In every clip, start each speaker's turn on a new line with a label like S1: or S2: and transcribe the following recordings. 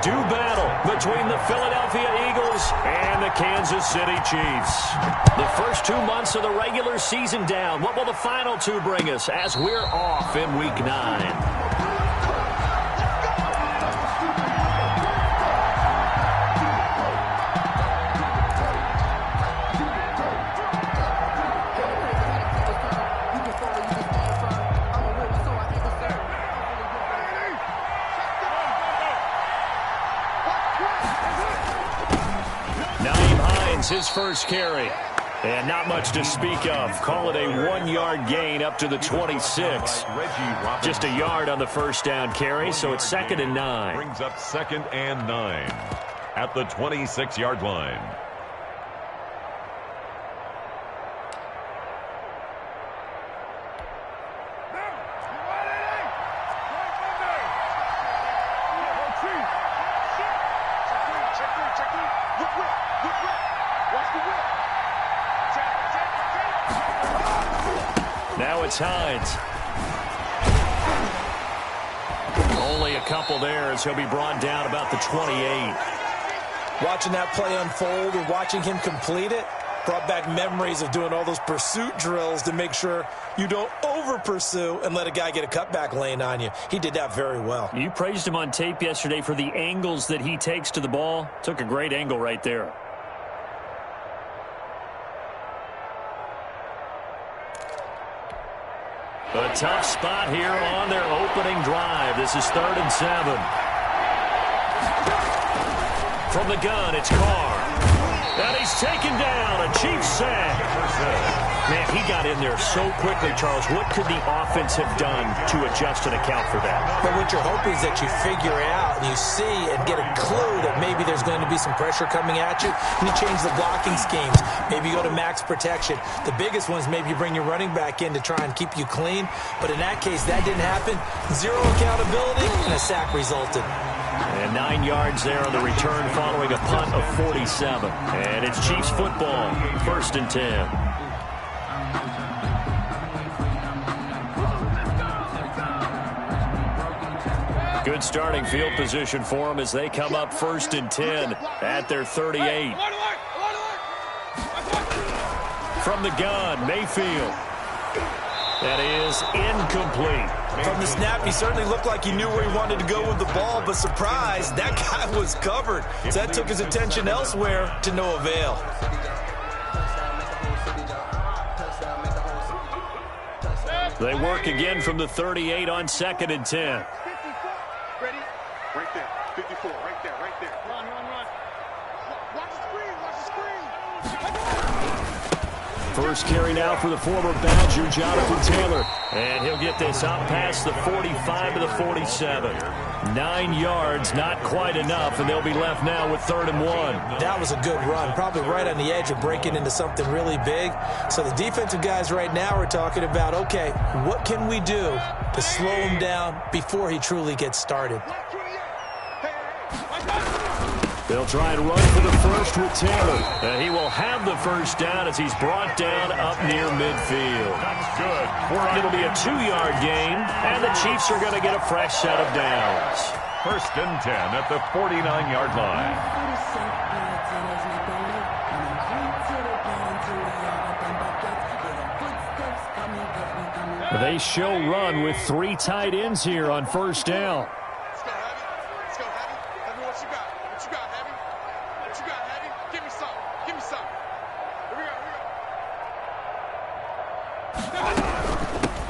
S1: do battle between the Philadelphia Eagles and the Kansas City Chiefs. The first 2 months of the regular season down. What will the final 2 bring us as we're off in Week 9? His first carry. And not much to speak of. Call it a 1-yard gain up to the 26. Just a yard on the first down carry, so it's 2nd and 9.
S2: Brings up 2nd and 9 at the 26-yard line.
S1: Now it's Hines. Only a couple there as he'll be brought down about the 28.
S3: Watching that play unfold or watching him complete it brought back memories of doing all those pursuit drills to make sure you don't over-pursue and let a guy get a cutback lane on you. He did that very well.
S1: You praised him on tape yesterday for the angles that he takes to the ball. Took a great angle right there. A tough spot here on their opening drive. This is 3rd and 7. From the gun, it's Carr. And he's taken down. A Chiefs sack. Man, he got in there so quickly, Charles. What could the offense have done to adjust and account for that?
S3: But what you're hoping is that you figure out and you see and get a clue that maybe there's going to be some pressure coming at you, and you change the blocking schemes. Maybe you go to max protection. The biggest one is maybe you bring your running back in to try and keep you clean. But in that case, that didn't happen. Zero accountability, and a sack resulted.
S1: And 9 yards there on the return following a punt of 47. And it's Chiefs football, 1st and 10. Good starting field position for them as they come up 1st and 10 at their 38. From the gun, Mayfield. That is incomplete.
S3: From the snap, he certainly looked like he knew where he wanted to go with the ball, but surprise, that guy was covered. So that took his attention elsewhere to no avail.
S1: They work again from the 38 on 2nd and 10.
S4: Ready? Right there. 54. Right there. Right there. Run. Watch the screen.
S1: First carry now for the former Badger, Jonathan Taylor. And he'll get this up past the 45 to the 47. 9 yards, not quite enough, and they'll be left now with 3rd and 1.
S3: That was a good run, probably right on the edge of breaking into something really big. So the defensive guys right now are talking about, okay, what can we do to slow him down before he truly gets started?
S1: They'll try and run for the first with Taylor. And he will have the first down as he's brought down up near midfield.
S2: That's good.
S1: It'll be a 2-yard gain, and the Chiefs are going to get a fresh set of downs.
S2: 1st and 10 at the 49-yard line.
S1: They show run with 3 tight ends here on 1st down.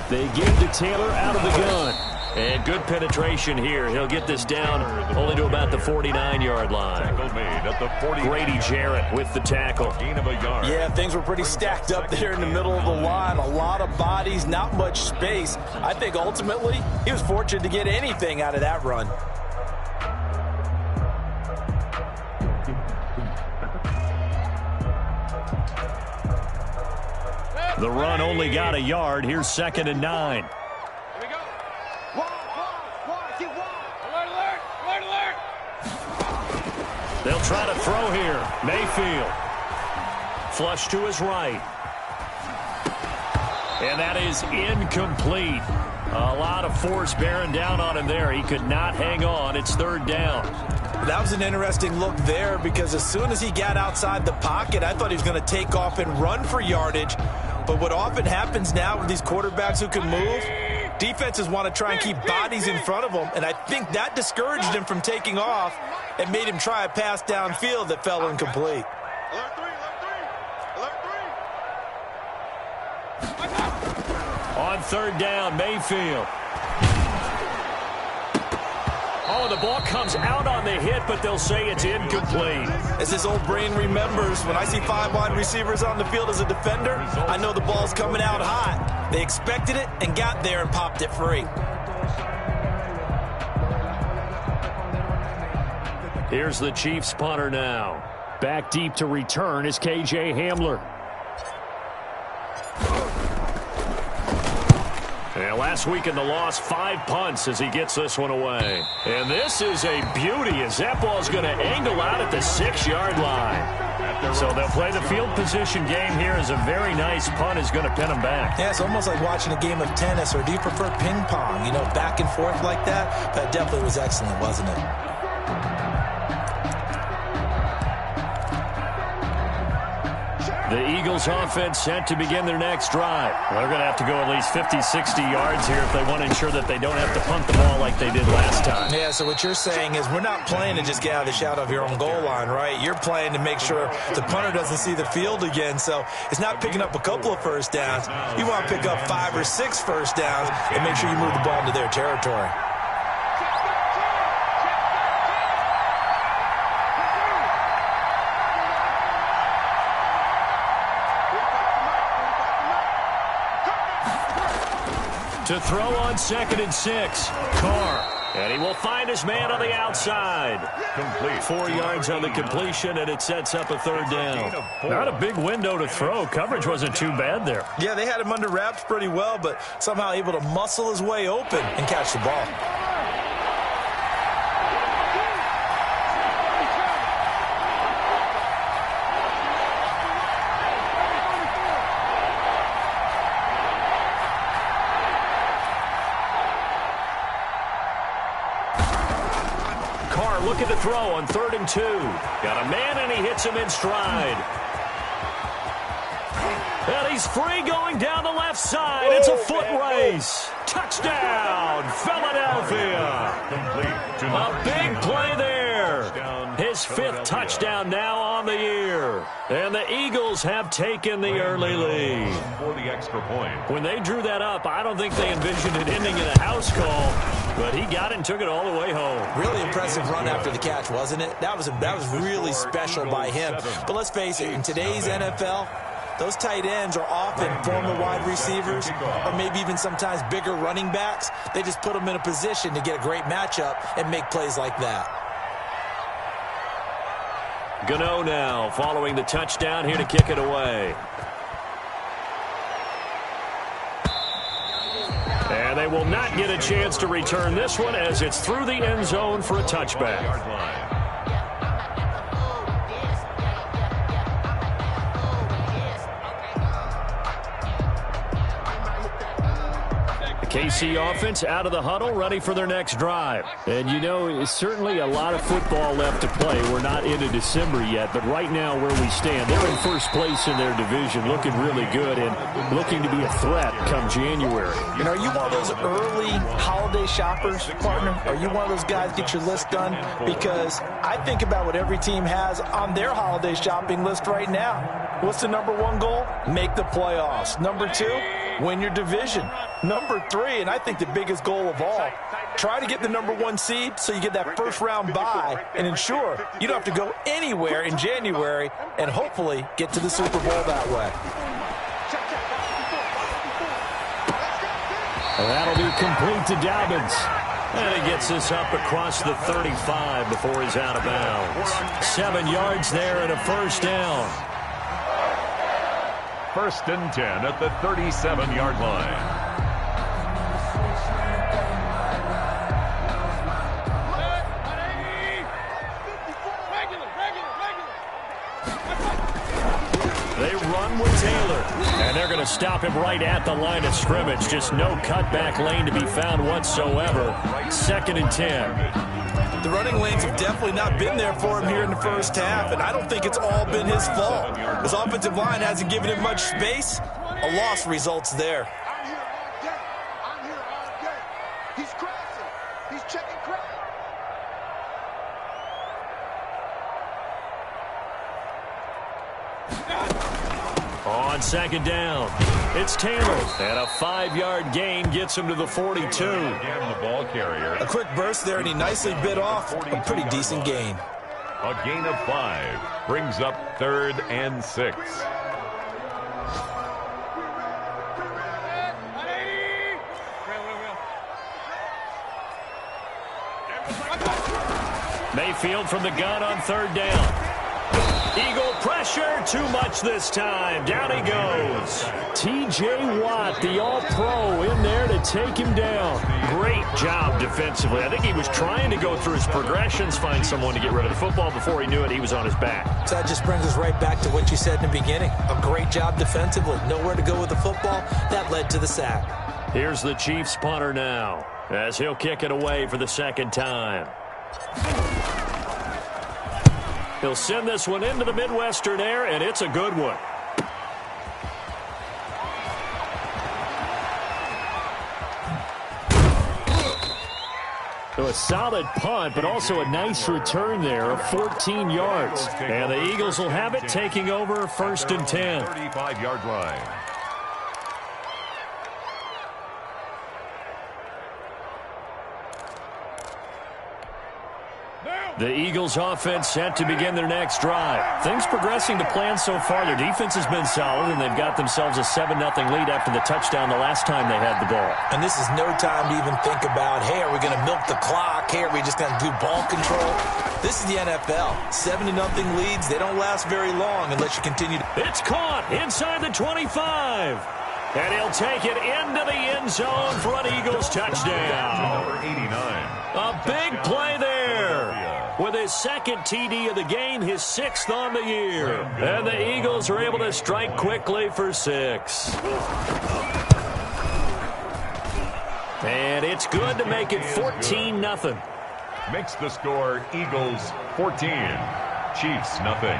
S1: They gave to Taylor out of the gun. And good penetration here. He'll get this down only to about the 49-yard line.
S2: Tackle made at the 40.
S1: Grady Jarrett with the tackle.
S2: Gain of a yard.
S3: Yeah, things were pretty stacked up there in the middle of the line. A lot of bodies, not much space. I think ultimately he was fortunate to get anything out of that run.
S1: The run only got a yard. Here's 2nd and 9.
S4: Here we go. Get alert.
S1: They'll try to throw here. Mayfield. Flush to his right. And that is incomplete. A lot of force bearing down on him there. He could not hang on. It's third down.
S3: That was an interesting look there because as soon as he got outside the pocket, I thought he was going to take off and run for yardage. But what often happens now with these quarterbacks who can move, defenses want to try and keep bodies in front of them, and I think that discouraged him from taking off and made him try a pass downfield that fell incomplete.
S1: On third down, Mayfield. Oh, the ball comes out on the hit, but they'll say it's incomplete.
S3: As his old brain remembers, when I see 5 wide receivers on the field as a defender, I know the ball's coming out hot. They expected it and got there and popped it free.
S1: Here's the Chiefs punter now. Back deep to return is KJ Hamler. And last week in the loss, 5 punts as he gets this one away. And this is a beauty as that ball's going to angle out at the 6-yard line. So they'll play the field position game here as a very nice punt is going to pin them back.
S3: Yeah, it's almost like watching a game of tennis, or do you prefer ping pong? You know, back and forth like that? That definitely was excellent, wasn't it?
S1: The Eagles offense set to begin their next drive. They're going to have to go at least 50, 60 yards here if they want to ensure that they don't have to punt the ball like they did last time.
S3: Yeah, so what you're saying is we're not playing to just get out of the shadow of your own goal line, right? You're playing to make sure the punter doesn't see the field again. So it's not picking up a couple of first downs. You want to pick up 5 or 6 first downs and make sure you move the ball into their territory.
S1: To throw on 2nd and 6, Carr. And he will find his man on the outside.
S2: Complete.
S1: 4 yards on the completion, and it sets up a third down. Not a big window to throw. Coverage wasn't too bad there.
S3: Yeah, they had him under wraps pretty well, but somehow able to muscle his way open and catch the ball.
S1: Looking to throw on 3rd and 2. Got a man, and he hits him in stride. And he's free going down the left side. It's a foot race. Touchdown, Philadelphia. A big play there. His 5th touchdown now on the year. And the Eagles have taken the early lead.
S2: For the extra point.
S1: When they drew that up, I don't think they envisioned it ending in a house call. But he got it and took it all the way home.
S3: Really impressive run after the catch, wasn't it? That was really special by him. But let's face it, in today's NFL, those tight ends are often former wide receivers or maybe even sometimes bigger running backs. They just put them in a position to get a great matchup and make plays like that.
S1: Gano now following the touchdown here to kick it away. And they will not get a chance to return this one as it's through the end zone for a touchback. KC offense out of the huddle, ready for their next drive. And, you know, certainly a lot of football left to play. We're not into December yet, but right now where we stand, they're in first place in their division, looking really good and looking to be a threat come January.
S3: And are you one of those early holiday shoppers, partner? Are you one of those guys get your list done? Because I think about what every team has on their holiday shopping list right now. What's the number 1 goal? Make the playoffs. Number 2, win your division. Number 3, and I think the biggest goal of all, try to get the number 1 seed so you get that first round bye and ensure you don't have to go anywhere in January and hopefully get to the Super Bowl that way.
S1: That'll be complete to Dobbins. And he gets this up across the 35 before he's out of bounds. 7 yards there and a first down.
S2: 1st and 10 at the 37-yard line.
S1: They run with Taylor. And they're going to stop him right at the line of scrimmage. Just no cutback lane to be found whatsoever. 2nd and 10.
S3: The running lanes have definitely not been there for him here in the first half, and I don't think it's all been his fault. His offensive line hasn't given him much space. A loss results there.
S4: I'm here all day. I'm here all day. He's crossing. He's checking crowd.
S1: On 2nd down, it's Taylor. And a 5-yard gain gets him to the 42.
S2: Again, the ball carrier.
S3: A quick burst there, and he nicely bit off a pretty decent gain.
S2: A gain of 5 brings up 3rd and 6.
S1: Mayfield from the gun on 3rd down. Eagle pressure, too much this time. Down he goes. T.J. Watt, the all-pro, in there to take him down. Great job defensively. I think he was trying to go through his progressions, find someone to get rid of the football. Before he knew it, he was on his back.
S3: So that just brings us right back to what you said in the beginning. A great job defensively. Nowhere to go with the football. That led to the sack.
S1: Here's the Chiefs punter now, as he'll kick it away for the 2nd time. He'll send this one into the Midwestern air, and it's a good one. So a solid punt, but also a nice return there of 14 yards. And the Eagles will have it, taking over 1st and 10.
S2: 35-yard line.
S1: The Eagles offense set to begin their next drive. Things progressing to plan so far. Their defense has been solid, and they've got themselves a 7-0 lead after the touchdown the last time they had the ball.
S3: And this is no time to even think about, hey, are we going to milk the clock? Hey, are we just going to do ball control? This is the NFL. 7-0 leads. They don't last very long unless you continue to...
S1: It's caught inside the 25. And he'll take it into the end zone for an Eagles touchdown.
S2: Number 89.
S1: A big play there. With his 2nd TD of the game, his 6th on the year. And the Eagles are able to strike quickly for 6. And it's good to make it 14-0.
S2: Makes the score Eagles 14, Chiefs nothing.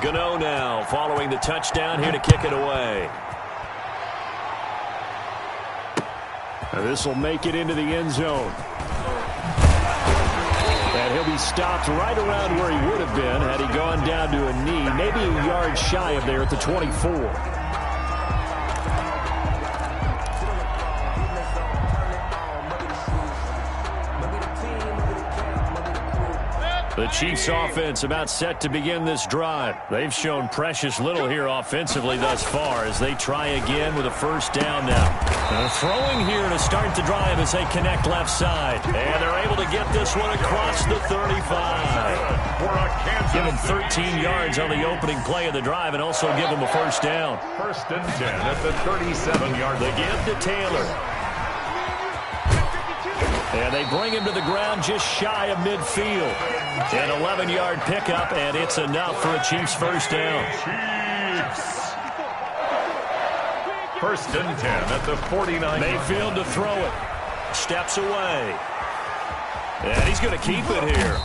S1: Gano now following the touchdown here to kick it away. This will make it into the end zone. And he'll be stopped right around where he would have been had he gone down to a knee, maybe a yard shy of there at the 24. The Chiefs offense about set to begin this drive. They've shown precious little here offensively thus far as they try again with a 1st down now. And throwing here to start the drive as they connect left side. And they're able to get this one across the 35. Give them 13 yards on the opening play of the drive and also give them a 1st down.
S2: 1st and 10 at the 37-yard line.
S1: The give to Taylor. And they bring him to the ground just shy of midfield. An 11-yard pickup, and it's enough for a Chiefs 1st down.
S2: Chiefs. 1st and 10 at the 49.
S1: Mayfield to throw it. Steps away. And he's going to keep it here.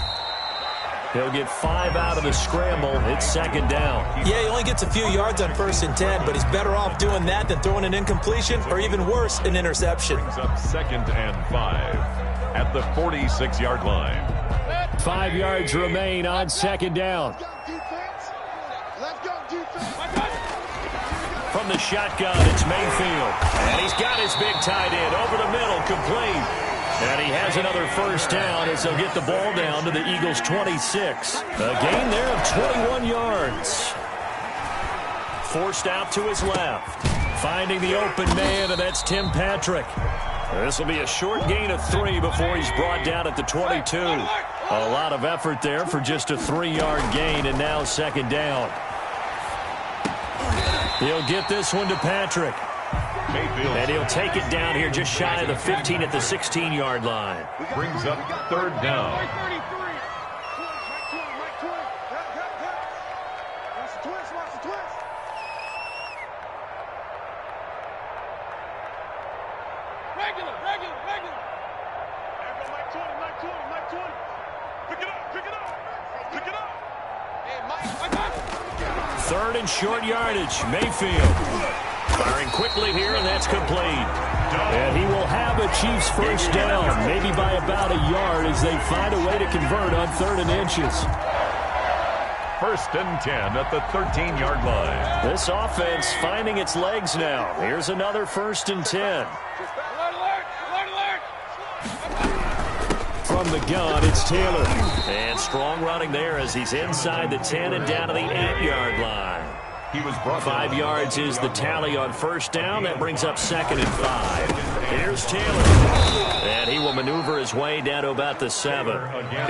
S1: He'll get 5 out of the scramble. It's 2nd down.
S3: Yeah, he only gets a few yards on 1st and 10, but he's better off doing that than throwing an incompletion or even worse, an interception.
S2: Brings up 2nd and 5 at the 46-yard line.
S1: 5 yards remain on 2nd down. From the shotgun, it's Mayfield. And he's got his big tight end over the middle, complete. And he has another 1st down as they'll get the ball down to the Eagles' 26. A gain there of 21 yards. Forced out to his left. Finding the open man, and that's Tim Patrick. This will be a short gain of 3 before he's brought down at the 22. A lot of effort there for just a 3-yard gain, and now 2nd down. He'll get this one to Patrick.
S2: Mayfield.
S1: And he'll take it down here just shy of the 15 at the 16-yard line.
S2: Brings up 3rd down.
S1: 3rd and short yardage. Mayfield firing quickly here, and that's complete. And he will have a Chiefs first down, maybe by about a yard as they find a way to convert on 3rd and inches.
S2: 1st and 10 at the 13-yard line.
S1: This offense finding its legs now. Here's another 1st and 10. From the gun, it's Taylor. And strong running there as he's inside the 10 and down to the 8-yard line.
S2: He was brought
S1: 5 yards is the tally on 1st down. That brings up 2nd and 5. Here's Taylor. And he will maneuver his way down to about the 7.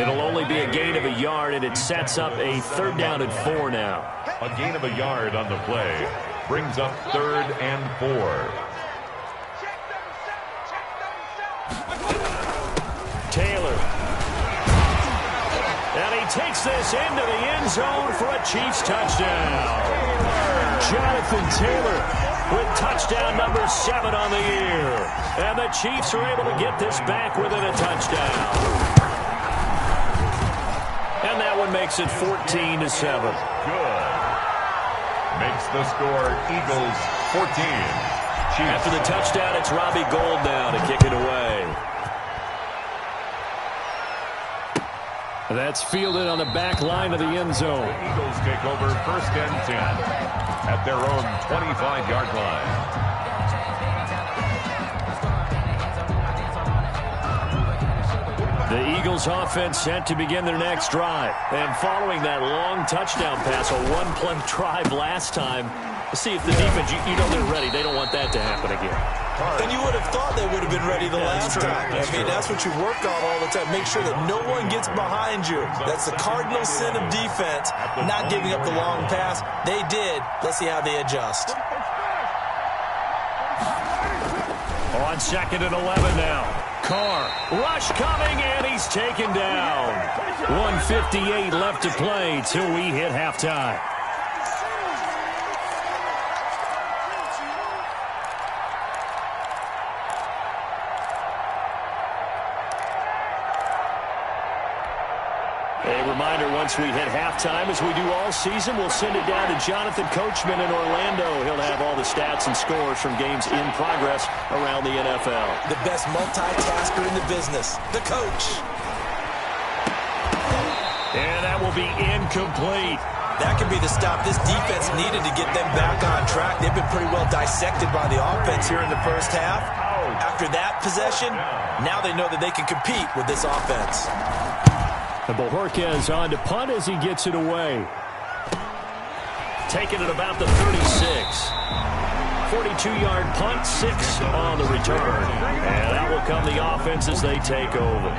S1: It'll only be a gain of a yard, and it sets up a 3rd down and 4 now.
S2: A gain of a yard on the play brings up 3rd and 4.
S1: Taylor. And he takes this into the end zone for a Chiefs touchdown. Jonathan Taylor with touchdown number 7 on the year. And the Chiefs are able to get this back within a touchdown. And that one makes it 14-7.
S2: Good. Makes the score Eagles 14. Chiefs.
S1: After the touchdown, it's Robbie Gould now to kick it away. That's fielded on the back line of the end zone.
S2: The Eagles take over 1st and 10 at their own 25-yard line.
S1: The Eagles offense set to begin their next drive. And following that long touchdown pass, a one-play drive last time, see if the defense, you know they're ready. They don't want that to happen again.
S3: And you would have thought they would have been ready the last time. That's what you work on all the time. Make sure that no one gets behind you. That's the cardinal sin of defense, not giving up the long pass. They did. Let's see how they adjust.
S1: On 2nd and 11 now. Carr, rush coming, and he's taken down. 1:58 left to play till we hit halftime. Reminder, once we hit halftime, as we do all season, we'll send it down to Jonathan Coachman in Orlando. He'll have all the stats and scores from games in progress around the NFL.
S3: The best multitasker in the business, the coach.
S1: And that will be incomplete.
S3: That could be the stop this defense needed to get them back on track. They've been pretty well dissected by the offense here in the first half. After that possession, now they know that they can compete with this offense.
S1: And Bojorquez on to punt as he gets it away. Taking it about the 36. 42-yard punt, 6 on the return. And that will come the offense as they take over.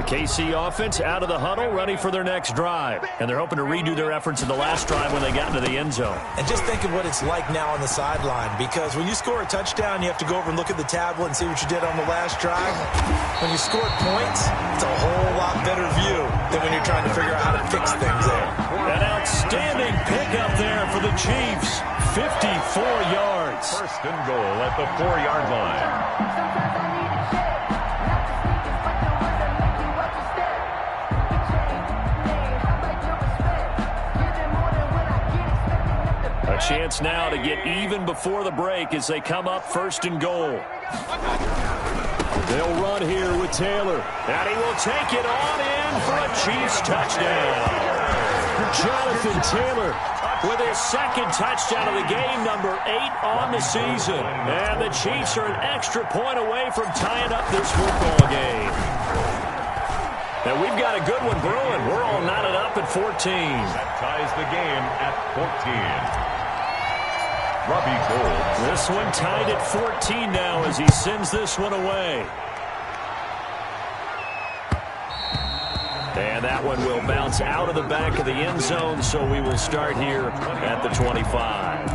S1: KC offense out of the huddle, ready for their next drive. And they're hoping to redo their efforts in the last drive when they got into the end zone.
S3: And just think of what it's like now on the sideline, because when you score a touchdown, you have to go over and look at the tablet and see what you did on the last drive. When you scored points, it's a whole lot better view than when you're trying to figure out how to fix things there.
S1: An outstanding pickup there for the Chiefs. 54 yards.
S2: 1st and goal at the 4-yard line.
S1: A chance now to get even before the break as they come up 1st and goal. They'll run here with Taylor. And he will take it on in for a Chiefs touchdown. Jonathan Taylor with his 2nd touchdown of the game, number 8 on the season. And the Chiefs are an extra point away from tying up this football game. And we've got a good one brewing. We're all knotted up at 14.
S2: That ties the game at 14. Robbie Gould.
S1: This one tied at 14 now as he sends this one away. And that one will bounce out of the back of the end zone, so we will start here at the 25.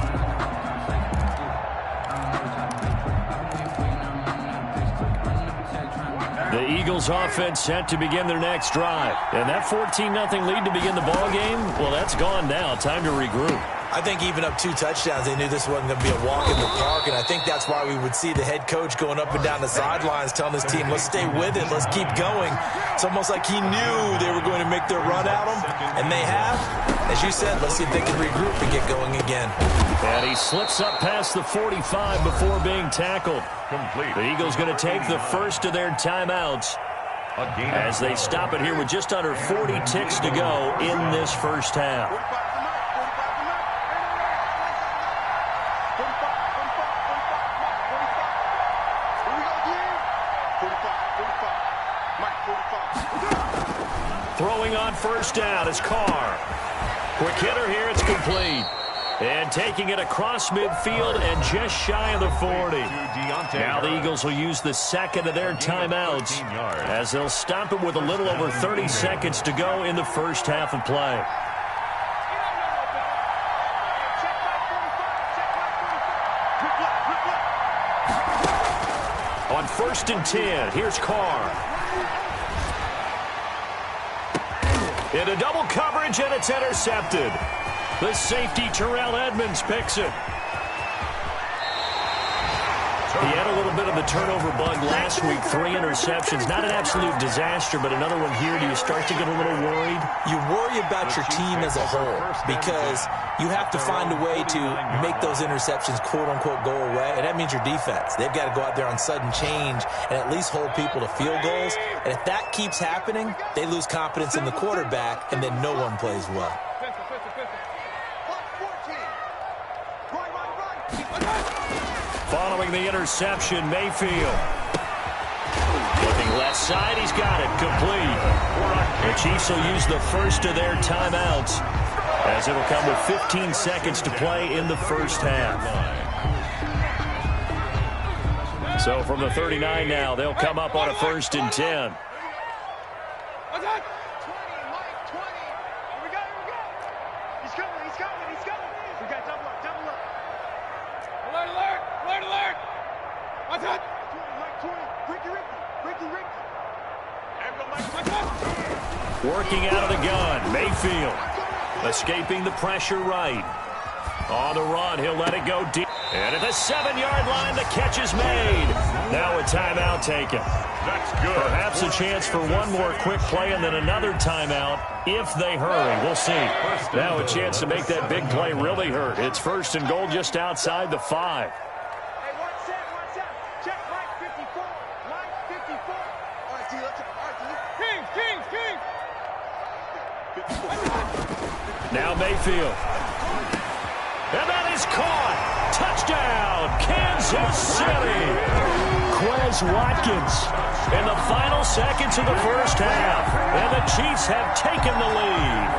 S1: The Eagles offense set to begin their next drive. And that 14-0 lead to begin the ball game, well, that's gone now. Time to regroup.
S3: I think even up 2 touchdowns, they knew this wasn't going to be a walk in the park, and I think that's why we would see the head coach going up and down the sidelines telling his team, let's stay with it, let's keep going. It's almost like he knew they were going to make their run at him, and they have. As you said, let's see if they can regroup and get going again.
S1: And he slips up past the 45 before being tackled.
S2: Complete.
S1: The Eagles going to take the first of their timeouts as they stop it here with just under 40 ticks to go in this first half. Throwing on first down is Carr. Quick hitter here, it's complete. And taking it across midfield and just shy of the 40. Now the Eagles will use the second of their timeouts as they'll stop it with a little over 30 seconds to go in the first half of play. On 1st and 10, here's Carr. Into double coverage, and it's intercepted. The safety, Terrell Edmonds, picks it. He had a little bit of the turnover bug last week, 3 interceptions. Not an absolute disaster, but another one here. Do you start to get a little worried?
S3: You worry about your team as a whole because you have to find a way to make those interceptions, quote-unquote, go away, and that means your defense. They've got to go out there on sudden change and at least hold people to field goals, and if that keeps happening, they lose confidence in the quarterback, and then no one plays well.
S1: Following the interception, Mayfield. Looking left side, he's got it, complete. The Chiefs will use the first of their timeouts as it'll come with 15 seconds to play in the first half. So from the 39 now, they'll come up on a 1st and 10. Working out of the gun, Mayfield. Escaping the pressure right. On the run, he'll let it go deep. And at the 7-yard line, the catch is made. Now a timeout taken.
S2: That's good.
S1: Perhaps a chance for one more quick play and then another timeout if they hurry. We'll see. Now a chance to make that big play really hurt. It's 1st and goal just outside the 5. Now Mayfield. And that is caught. Touchdown, Kansas City. Quez Watkins in the final seconds of the first half. And the Chiefs have taken the lead.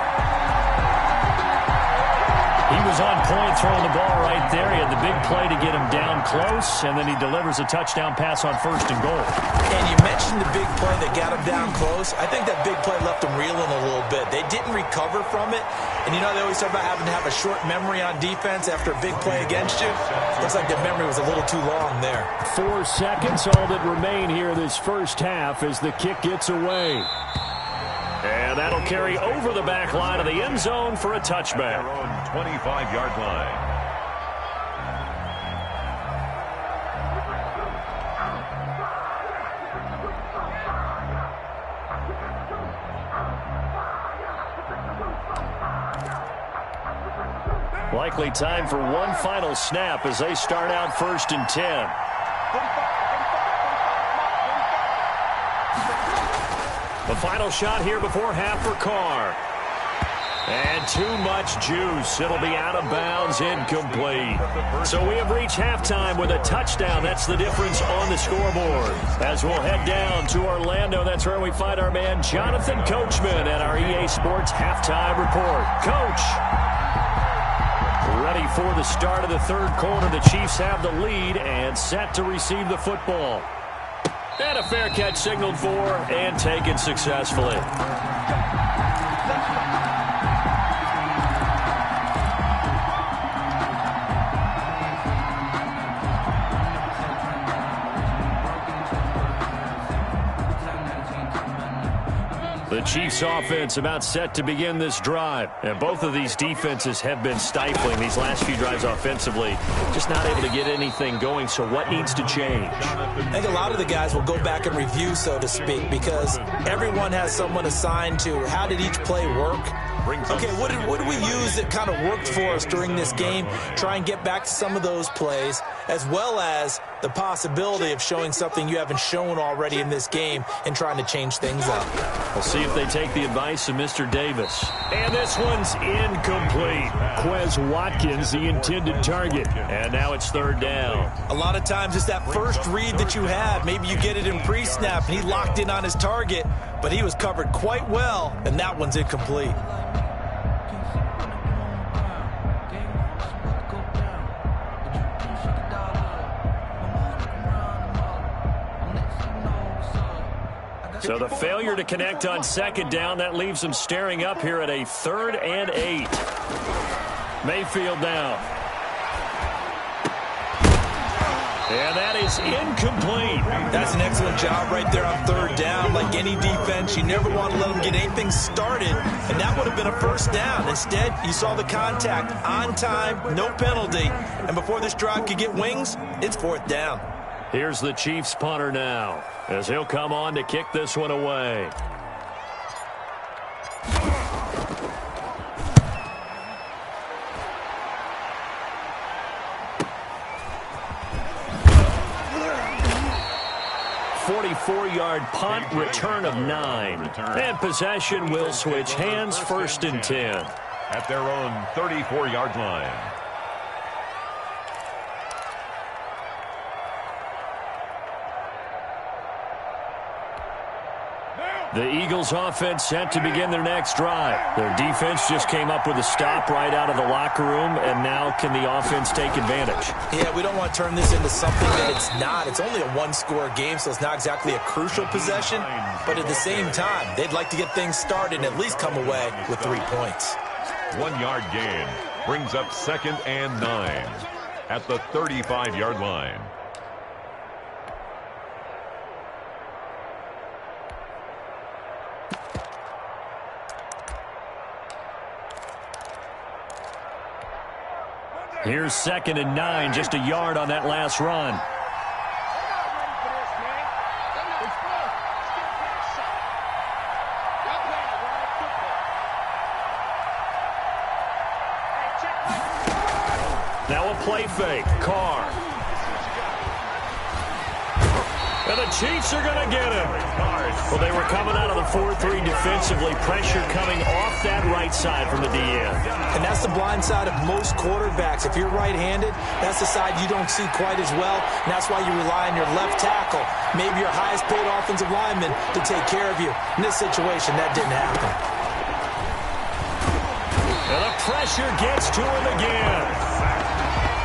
S1: He was on point throwing the ball right there. He had the big play to get him down close, and then he delivers a touchdown pass on 1st and goal.
S3: And you mentioned the big play that got him down close. I think that big play left him reeling a little bit. They didn't recover from it. And, you know, they always talk about having to have a short memory on defense after a big play against you. Looks like the memory was a little too long there.
S1: 4 seconds, all that remain here this first half as the kick gets away. And that'll carry over the back line of the end zone for a touchback.
S2: 25-yard line.
S1: Likely time for one final snap as they start out 1st and 10. The final shot here before half for Carr. And too much juice. It'll be out of bounds, incomplete. So we have reached halftime with a touchdown. That's the difference on the scoreboard. As we'll head down to Orlando, that's where we find our man Jonathan Coachman at our EA Sports Halftime Report. Coach, ready for the start of the 3rd quarter. The Chiefs have the lead and set to receive the football. And a fair catch signaled for and taken successfully. The Chiefs offense about set to begin this drive. And both of these defenses have been stifling these last few drives offensively. Just not able to get anything going, so what needs to change?
S3: I think a lot of the guys will go back and review, so to speak, because everyone has someone assigned to how did each play work. Okay, what did we use that kind of worked for us during this game? Try and get back to some of those plays, as well as the possibility of showing something you haven't shown already in this game and trying to change things up.
S1: We'll see if they take the advice of Mr. Davis. And this one's incomplete. Quez Watkins, the intended target. And now it's third down.
S3: A lot of times it's that first read that you have. Maybe you get it in pre-snap, and he locked in on his target, but he was covered quite well, and that one's incomplete.
S1: So the failure to connect on second down, that leaves them staring up here at a 3rd and 8. Mayfield down. And that is incomplete.
S3: That's an excellent job right there on third down. Like any defense, you never want to let them get anything started, and that would have been a first down. Instead, you saw the contact on time, no penalty, and before this drive could get wings, it's 4th down.
S1: Here's the Chiefs punter now, as he'll come on to kick this one away. ...44-yard punt, return of 9. And possession will switch hands, 1st and 10.
S2: At their own 34-yard line.
S1: The Eagles offense set to begin their next drive. Their defense just came up with a stop right out of the locker room, and now can the offense take advantage?
S3: Yeah, we don't want to turn this into something that it's not. It's only a one-score game, so it's not exactly a crucial possession. But at the same time, they'd like to get things started and at least come away with 3 points.
S2: 1-yard gain brings up 2nd and 9 at the 35-yard line.
S1: Here's 2nd and 9, just a yard on that last run. Now a play fake. Carr. And the Chiefs are going to get him. Well, they were coming out of the 4-3 defensively. Pressure coming off that right side from the DN.
S3: And that's the blind side of most quarterbacks. If you're right-handed, that's the side you don't see quite as well. And that's why you rely on your left tackle, maybe your highest-paid offensive lineman, to take care of you. In this situation, that didn't happen.
S1: And the pressure gets to him again.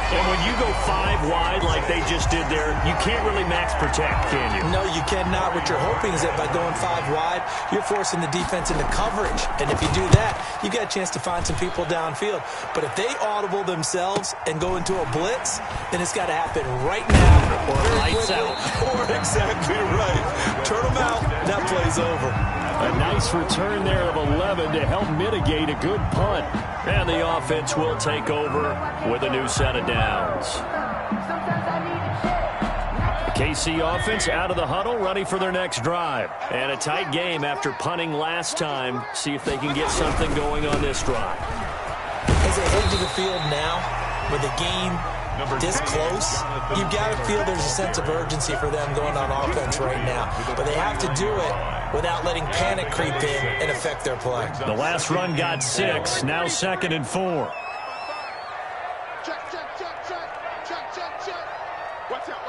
S1: And when you go 5 wide like they just did there, you can't really max protect, can you?
S3: No, you cannot. What you're hoping is that by going 5 wide, you're forcing the defense into coverage. And if you do that, you get a chance to find some people downfield. But if they audible themselves and go into a blitz, then it's got to happen right now.
S1: Or lights out.
S3: Or exactly right. Turn them out, that play's over.
S1: A nice return there of 11 to help mitigate a good punt. And the offense will take over with a new set of downs. The KC offense out of the huddle, ready for their next drive. And a tight game after punting last time. See if they can get something going on this drive.
S3: As they head to the field now, with the game this close, you've got to feel there's a sense of urgency for them going on offense right now. But they have to do it without letting panic creep in and affect their play.
S1: The last run got 6, now 2nd and 4.
S4: Check. Watch out.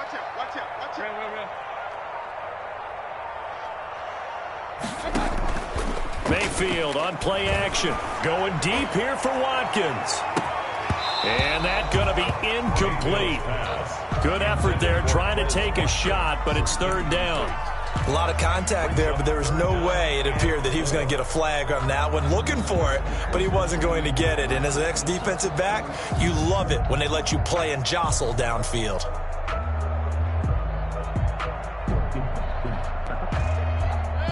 S1: Mayfield on play action. Going deep here for Watkins. And that's going to be incomplete. Good effort there trying to take a shot, but it's 3rd down.
S3: A lot of contact there, but there was no way it appeared that he was going to get a flag on that one. Looking for it, but he wasn't going to get it. And as an ex-defensive back, you love it when they let you play and jostle downfield.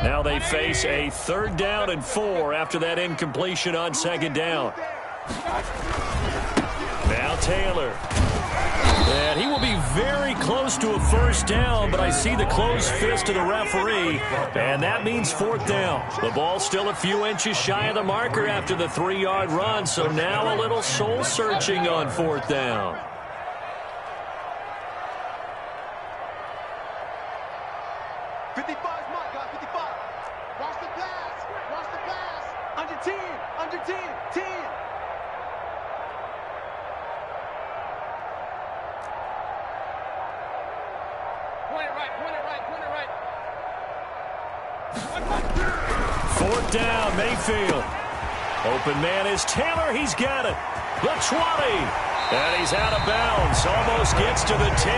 S1: Now they face a 3rd down and 4 after that incompletion on 2nd down. Now Taylor. And he will be very close to a 1st down, but I see the closed fist of the referee, and that means 4th down. The ball's still a few inches shy of the marker after the 3-yard run, so now a little soul-searching on 4th down. Down, Mayfield. Open man is Taylor. He's got it. The 20. And he's out of bounds. Almost gets to the 10.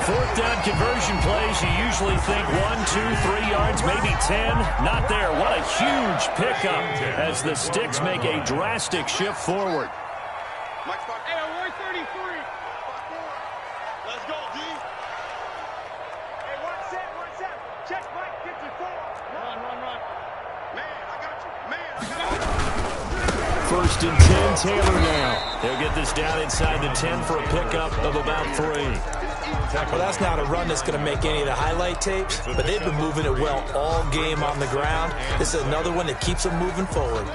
S1: 4th down conversion plays. You usually think 1, 2, 3 yards, maybe 10. Not there. What a huge pickup as the Sticks make a drastic shift forward.
S4: Hey, we're 33. Let's go, D. Hey, 1-7. Check Mike 54. Run. Man, I got you. Man, I got you.
S1: 1st and 10, Taylor now. They'll get this down inside the 10 for a pickup of about 3.
S3: Well, that's not a run that's going to make any of the highlight tapes, but they've been moving it well all game on the ground. This is another one that keeps them moving forward.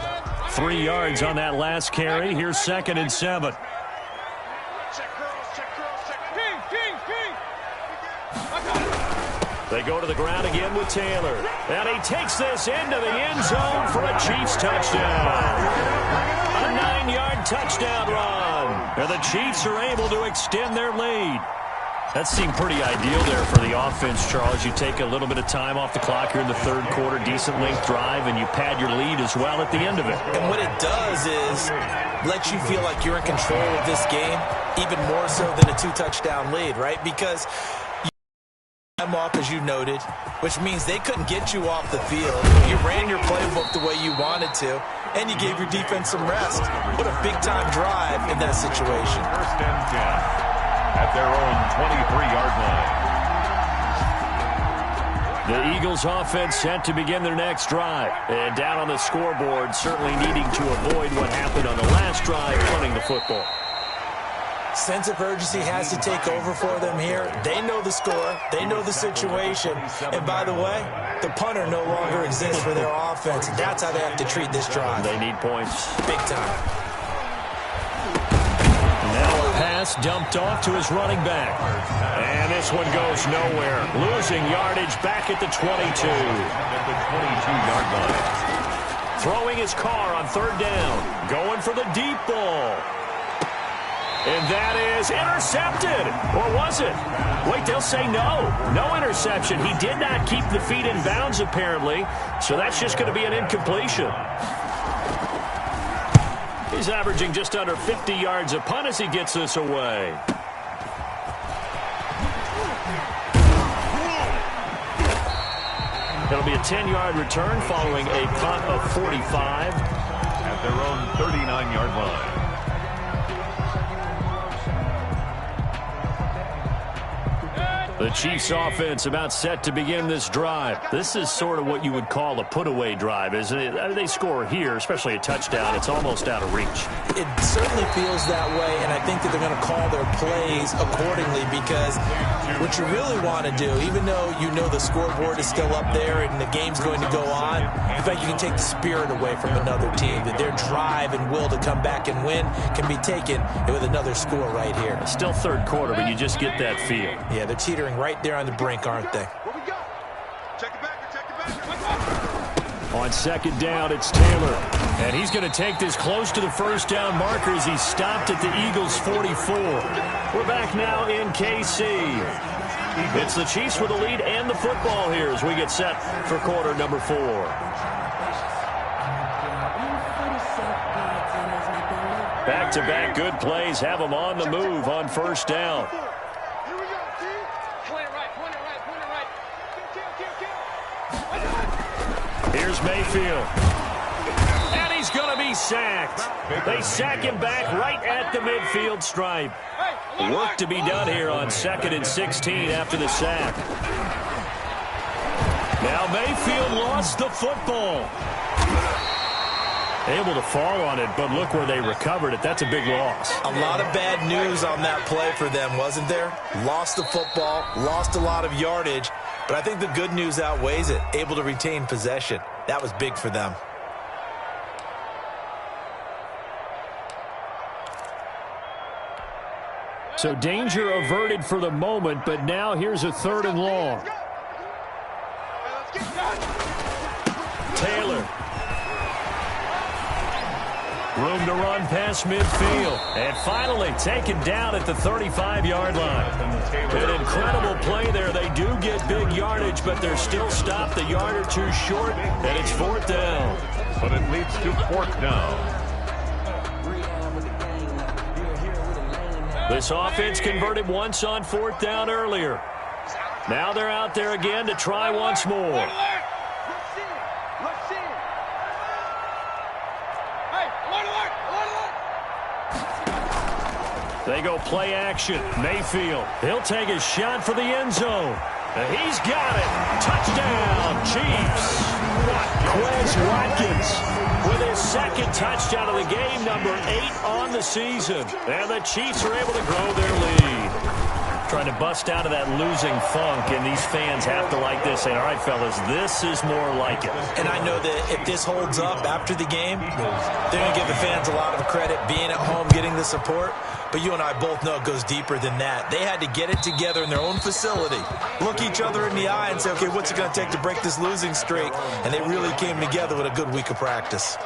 S1: 3 yards on that last carry. Here's 2nd and 7.
S4: Check girls.
S1: They go to the ground again with Taylor. And he takes this into the end zone for a Chiefs touchdown. A 9-yard touchdown run. And the Chiefs are able to extend their lead. That seemed pretty ideal there for the offense, Charles. You take a little bit of time off the clock here in the 3rd quarter, decent length drive, and you pad your lead as well at the end of it.
S3: And what it does is let you feel like you're in control of this game, even more so than a 2-touchdown lead, right? Because them off, as you noted, which means they couldn't get you off the field. You ran your playbook the way you wanted to, and you gave your defense some rest. What a big-time drive in that situation.
S2: 1st and 10 at their own 23-yard line.
S1: The Eagles offense set to begin their next drive. And down on the scoreboard, certainly needing to avoid what happened on the last drive, punting the football.
S3: Sense of urgency has to take over for them here. They know the score. They know the situation. And by the way, the punter no longer exists for their offense. That's how they have to treat this drive.
S1: They need points.
S3: Big time.
S1: Now a pass dumped off to his running back. And this one goes nowhere. Losing yardage back at the 22.
S2: At the 22-yard line.
S1: Throwing his car on 3rd down. Going for the deep ball. And that is intercepted. Or was it? Wait, they'll say no. No interception. He did not keep the feet in bounds, apparently. So that's just going to be an incompletion. He's averaging just under 50 yards a punt as he gets this away. It'll be a 10-yard return following a punt of 45.
S2: At their own 39-yard line.
S1: The Chiefs offense about set to begin this drive. This is sort of what you would call a put-away drive, isn't it? I mean, they score here, especially a touchdown. It's almost out of reach.
S3: It certainly feels that way, and I think that they're going to call their plays accordingly because what you really want to do, even though you know the scoreboard is still up there and the game's going to go on, in fact, you can take the spirit away from another team, that their drive and will to come back and win can be taken with another score right here.
S1: It's still 3rd quarter, but you just get that feel.
S3: Yeah, they're teetering right there on the brink, aren't they?
S4: What we got? Check it back.
S1: On 2nd down, it's Taylor. And he's going to take this close to the 1st down marker as he stopped at the Eagles' 44. We're back now in KC. It's the Chiefs with the lead and the football here as we get set for quarter number 4. Back-to-back good plays have them on the move on 1st down. Here's Mayfield. And he's going to be sacked. They sack him back right at the midfield stripe. Work to be done here on 2nd and 16 after the sack. Now Mayfield lost the football. Able to fall on it, but look where they recovered it. That's a big loss.
S3: A lot of bad news on that play for them, wasn't there? Lost the football, lost a lot of yardage, but I think the good news outweighs it. Able to retain possession. That was big for them.
S1: So danger averted for the moment, but now here's a 3rd and long. Taylor. Room to run past midfield. And finally taken down at the 35-yard line. An incredible play there. They do get big yardage, but they're still stopped a yard or two short, and it's 4th down.
S2: But it leads to 4th down.
S1: This offense converted once on 4th down earlier. Now they're out there again to try once more. They go play action. Mayfield. He'll take a shot for the end zone. He's got it. Touchdown, Chiefs. Quez Watkins with his 2nd touchdown of the game, number 8 on the season. And the Chiefs are able to grow their lead. Trying to bust out of that losing funk, and these fans have to like this. Saying, all right, fellas, this is more like it.
S3: And I know that if this holds up after the game, they're going to give the fans a lot of credit, being at home, getting the support. But you and I both know it goes deeper than that. They had to get it together in their own facility, look each other in the eye and say, okay, what's it going to take to break this losing streak? And they really came together with a good week of practice.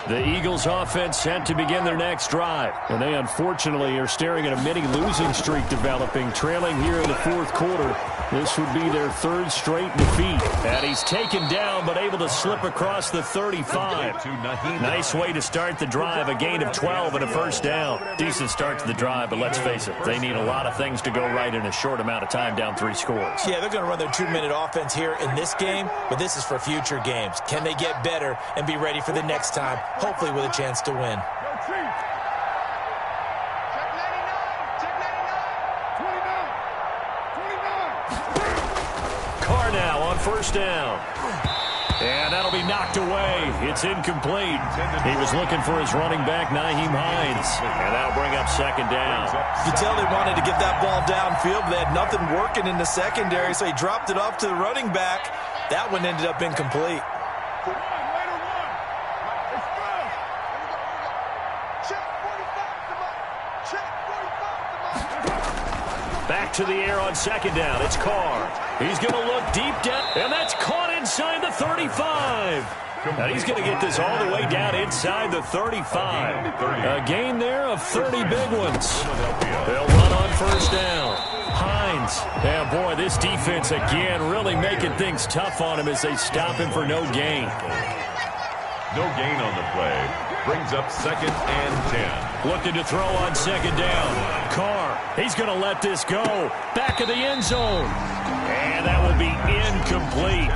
S1: The Eagles offense set to begin their next drive. And they unfortunately are staring at a mini losing streak developing, trailing here in the 4th quarter. This would be their 3rd straight defeat. And he's taken down but able to slip across the 35. Nice way to start the drive. A gain of 12 and a 1st down. Decent start to the drive, but let's face it, they need a lot of things to go right in a short amount of time, down 3 scores.
S3: Yeah, they're going to run their 2-minute offense here in this game, but this is for future games. Can they get better and be ready for the next time, hopefully with a chance to win?
S1: Now on 1st down. And that'll be knocked away. It's incomplete. He was looking for his running back, Nyheim Hines. And that'll bring up 2nd down.
S3: You tell they wanted to get that ball downfield, but they had nothing working in the secondary, so he dropped it off to the running back. That one ended up incomplete.
S1: Back to the air on 2nd down. It's Carr. He's going to look deep down, and that's caught inside the 35. And he's going to get this all the way down inside the 35. A gain there of 30 big ones. They'll run on 1st down. Hines. Yeah, boy, this defense again really making things tough on him as they stop him for no gain.
S2: No gain on the play. Brings up 2nd and 10.
S1: Looking to throw on 2nd down. Carr, he's going to let this go. Back of the end zone. And that will be incomplete.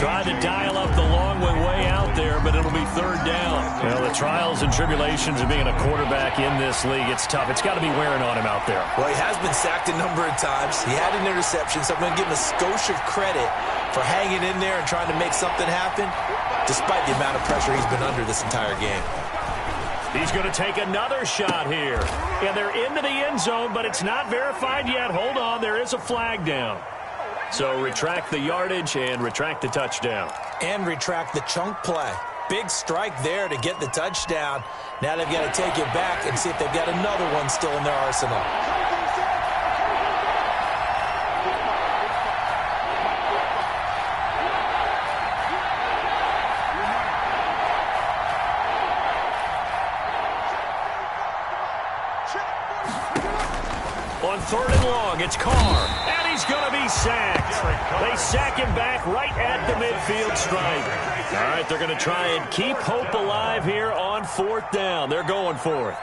S1: Tried to dial up the long way out there, but it'll be 3rd down. Well, the trials and tribulations of being a quarterback in this league, it's tough. It's got to be wearing on him out there.
S3: Well, he has been sacked a number of times. He had an interception, so I'm going to give him a skosh of credit for hanging in there and trying to make something happen, despite the amount of pressure he's been under this entire game.
S1: He's going to take another shot here. And they're into the end zone, but it's not verified yet. Hold on, there is a flag down. So retract the yardage and retract the touchdown.
S3: And retract the chunk play. Big strike there to get the touchdown. Now they've got to take it back and see if they've got another one still in their arsenal.
S1: On 3rd and long, it's Carr, and he's going to be sacked. They sack him back right at the midfield stripe. All right, they're going to try and keep hope alive here on 4th down. They're going for it.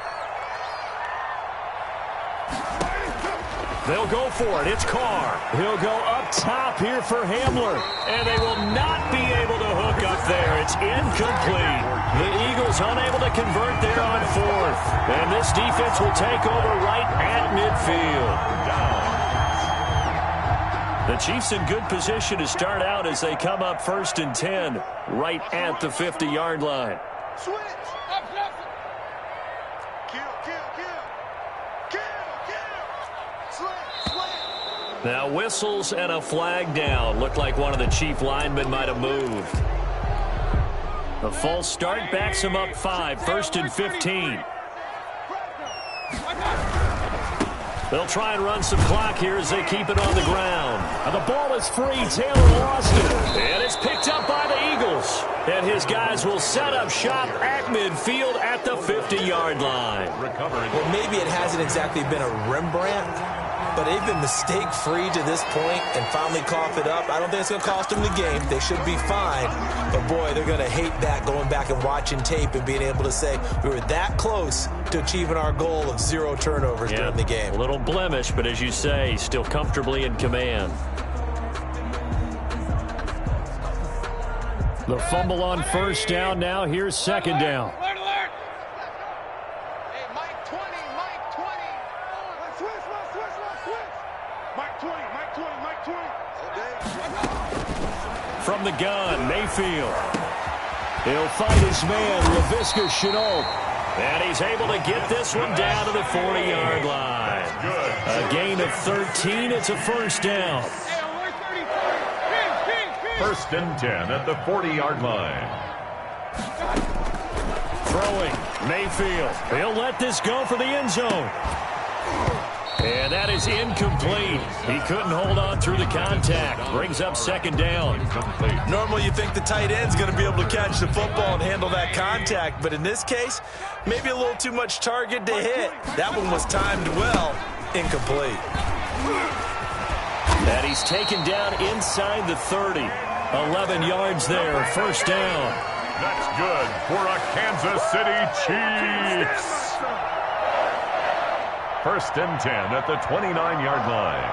S1: They'll go for it. It's Carr. He'll go up top here for Hamler, and they will not be able to hook up there. It's incomplete. The Eagles unable to convert there on 4th, and this defense will take over right at midfield. The Chiefs in good position to start out as they come up 1st and 10 right at the 50-yard line.
S4: Switch. Kill. Slam.
S1: Now whistles and a flag down. Looked like one of the Chief linemen might have moved. The false start backs him up 5, 1st and 15. They'll try and run some clock here as they keep it on the ground. And the ball is free. Taylor lost it. And it's picked up by the Eagles. And his guys will set up shop at midfield at the 50-yard line.
S3: Well, maybe it hasn't exactly been a Rembrandt, but they've been mistake-free to this point and finally cough it up. I don't think it's going to cost them the game. They should be fine. But, boy, they're going to hate that going back and watching tape and being able to say we were that close to achieving our goal of 0 turnovers during the game.
S1: A little blemish, but as you say, still comfortably in command. The fumble on 1st down now. Here's 2nd down. From the gun, Mayfield. He'll fight his man, LaVisca Chenault. And he's able to get this one down to the 40-yard line. A gain of 13. It's a 1st down.
S2: 1st and 10 at the 40-yard line.
S1: Throwing, Mayfield. He'll let this go for the end zone. And that is incomplete. He couldn't hold on through the contact. Brings up 2nd down.
S3: Normally you think the tight end's going to be able to catch the football and handle that contact, but in this case, maybe a little too much target to hit. That one was timed well. Incomplete.
S1: And he's taken down inside the 30. 11 yards there. 1st down.
S2: That's good for a Kansas City Chiefs. 1st and 10 at the 29-yard line.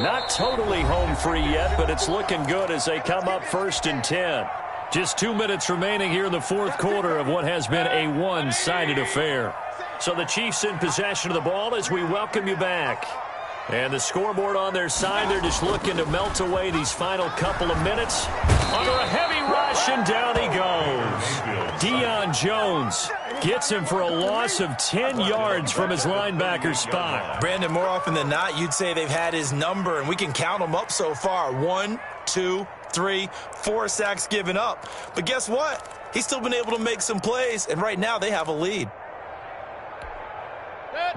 S1: Not totally home free yet, but it's looking good as they come up 1st and 10. Just 2 minutes remaining here in the 4th quarter of what has been a one-sided affair. So the Chiefs in possession of the ball as we welcome you back. And the scoreboard on their side, they're just looking to melt away these final couple of minutes. Under a heavy rush, and down he goes. Deion Jones gets him for a loss of 10 yards from his linebacker spot.
S3: Brandon, more often than not, you'd say they've had his number, and we can count them up so far. 1, 2, 3, 4 sacks given up. But guess what? He's still been able to make some plays, and right now they have a lead.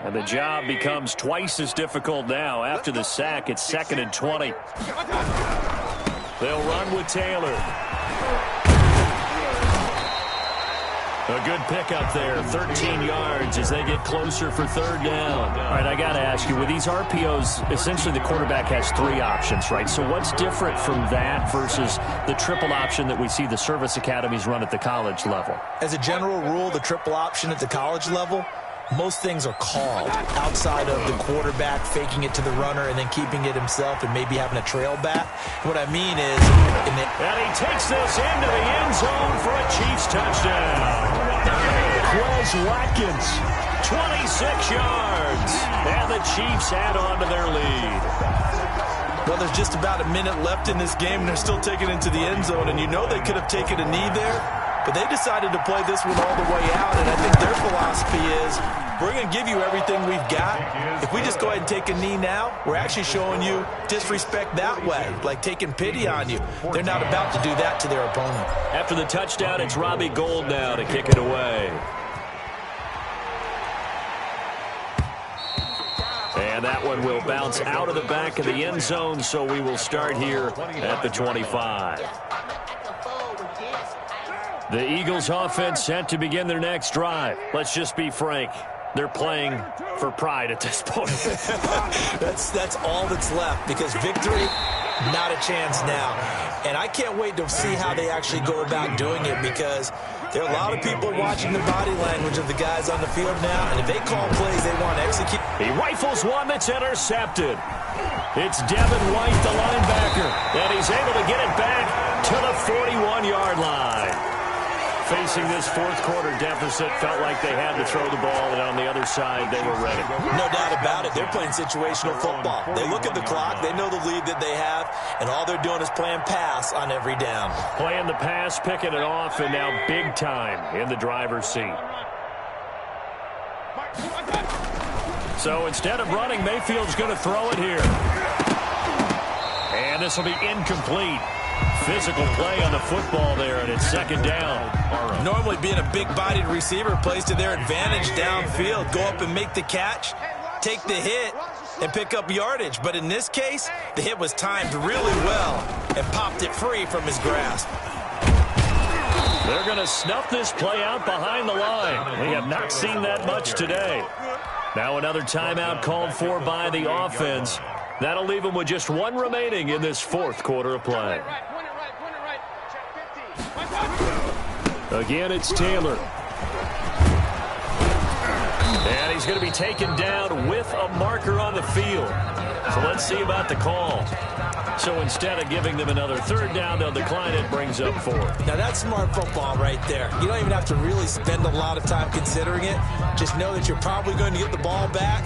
S1: And the job becomes twice as difficult now. After the sack, it's 2nd and 20. They'll run with Taylor. A good pickup there, 13 yards as they get closer for 3rd down. All right, I got to ask you, with these RPOs, essentially the quarterback has 3 options, right? So what's different from that versus the triple option that we see the service academies run at the college level?
S3: As a general rule, the triple option at the college level, most things are called outside of the quarterback faking it to the runner and then keeping it himself and maybe having a trail back. What I mean is...
S1: And he takes this into the end zone for a Chiefs touchdown. Quez Watkins, 26 yards. And the Chiefs add on to their lead.
S3: Well, there's just about a minute left in this game, and they're still taking it into the end zone. And you know they could have taken a knee there. But they decided to play this one all the way out, and I think their philosophy is, we're going to give you everything we've got. If we just go ahead and take a knee now, we're actually showing you disrespect that way, like taking pity on you. They're not about to do that to their opponent.
S1: After the touchdown, it's Robbie Gould now to kick it away. And that one will bounce out of the back of the end zone, so we will start here at the 25. The Eagles offense set to begin their next drive. Let's just be frank. They're playing for pride at this point.
S3: That's all that's left, because victory, not a chance now. And I can't wait to see how they actually go about doing it, because there are a lot of people watching the body language of the guys on the field now, and if they call plays they want to execute.
S1: He rifles one that's intercepted. It's Devin White, the linebacker, and he's able to get it back to the 41-yard line. Facing this fourth quarter deficit, felt like they had to throw the ball, and on the other side, they were ready.
S3: No doubt about it. They're playing situational football. They look at the clock, they know the lead that they have, and all they're doing is playing pass on every down.
S1: Playing the pass, picking it off, and now big time in the driver's seat. So instead of running, Mayfield's going to throw it here. And this will be incomplete. Physical play on the football there, and it's second down.
S3: Normally being a big-bodied receiver plays to their advantage downfield. Go up and make the catch, take the hit, and pick up yardage. But in this case, the hit was timed really well and popped it free from his grasp.
S1: They're going to snuff this play out behind the line. We have not seen that much today. Now another timeout called for by the offense. That'll leave them with just one remaining in this fourth quarter of play. Again, it's Taylor. And he's going to be taken down with a marker on the field. So let's see about the call. So instead of giving them another third down, they'll decline it, brings up 4.
S3: Now that's smart football right there. You don't even have to really spend a lot of time considering it. Just know that you're probably going to get the ball back.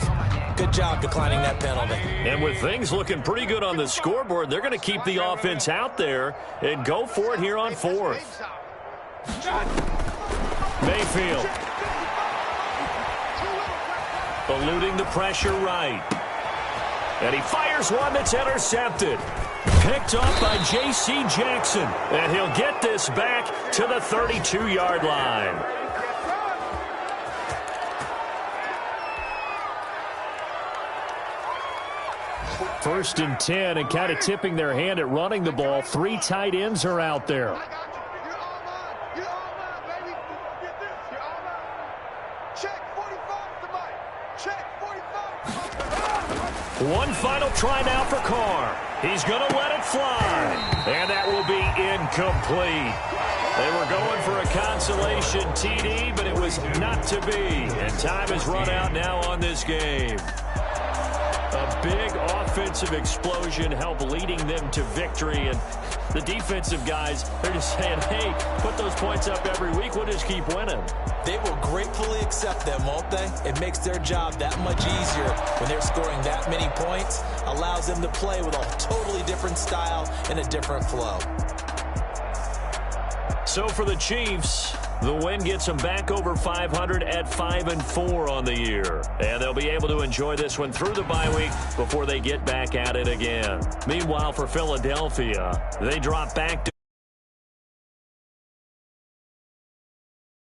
S3: Good job declining that penalty.
S1: And with things looking pretty good on the scoreboard, they're going to keep the offense out there and go for it here on 4th. Mayfield. Eluding the pressure right. And he fires one that's intercepted. Picked off by J.C. Jackson. And he'll get this back to the 32-yard line. First and 10, and kind of tipping their hand at running the ball. 3 tight ends are out there. One final try now for Carr. He's going to let it fly. And that will be incomplete. They were going for a consolation TD, but it was not to be. And time has run out now on this game. A big offensive explosion helped leading them to victory. And the defensive guys, they're just saying, hey, put those points up every week. We'll just keep winning.
S3: They will gratefully accept them, won't they? It makes their job that much easier when they're scoring that many points. Allows them to play with a totally different style and a different flow.
S1: So for the Chiefs, the win gets them back over 500 at 5-4 on the year. And they'll be able to enjoy this one through the bye week before they get back at it again. Meanwhile, for Philadelphia, they drop back to